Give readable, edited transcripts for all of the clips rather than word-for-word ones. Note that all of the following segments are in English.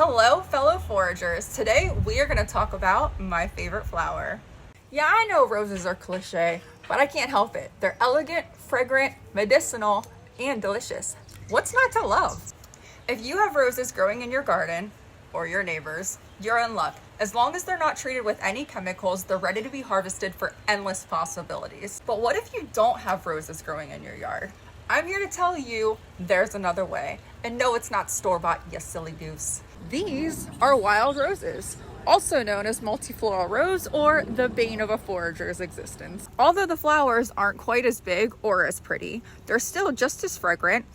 Hello, fellow foragers. Today we are going to talk about my favorite flower. Yeah, I know roses are cliche, but I can't help it. They're elegant, fragrant, medicinal, and delicious. What's not to love? If you have roses growing in your garden, or your neighbors, you're in luck. As long as they're not treated with any chemicals, they're ready to be harvested for endless possibilities. But what if you don't have roses growing in your yard? I'm here to tell you there's another way. And no, it's not store-bought, you silly goose. These are wild roses, also known as multifloral rose or the bane of a forager's existence. Although the flowers aren't quite as big or as pretty, they're still just as fragrant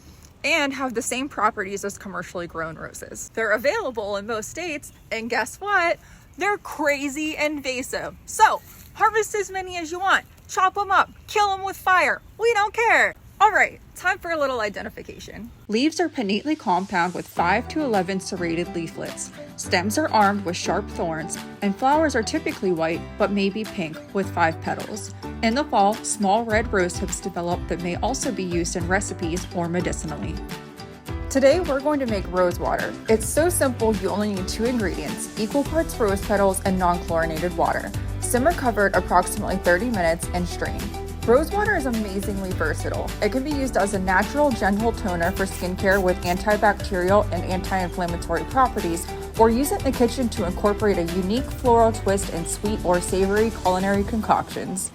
and have the same properties as commercially grown roses. They're available in most states, and guess what? They're crazy invasive. So harvest as many as you want, chop them up, kill them with fire. We don't care. All right, time for a little identification. Leaves are pinnately compound with 5 to 11 serrated leaflets. Stems are armed with sharp thorns, and flowers are typically white but may be pink with 5 petals. In the fall, small red rose hips develop that may also be used in recipes or medicinally. Today we're going to make rose water. It's so simple you only need 2 ingredients, equal parts rose petals and non-chlorinated water. Simmer covered approximately 30 minutes and strain. Rose water is amazingly versatile. It can be used as a natural, gentle toner for skincare with antibacterial and anti-inflammatory properties, or use it in the kitchen to incorporate a unique floral twist in sweet or savory culinary concoctions.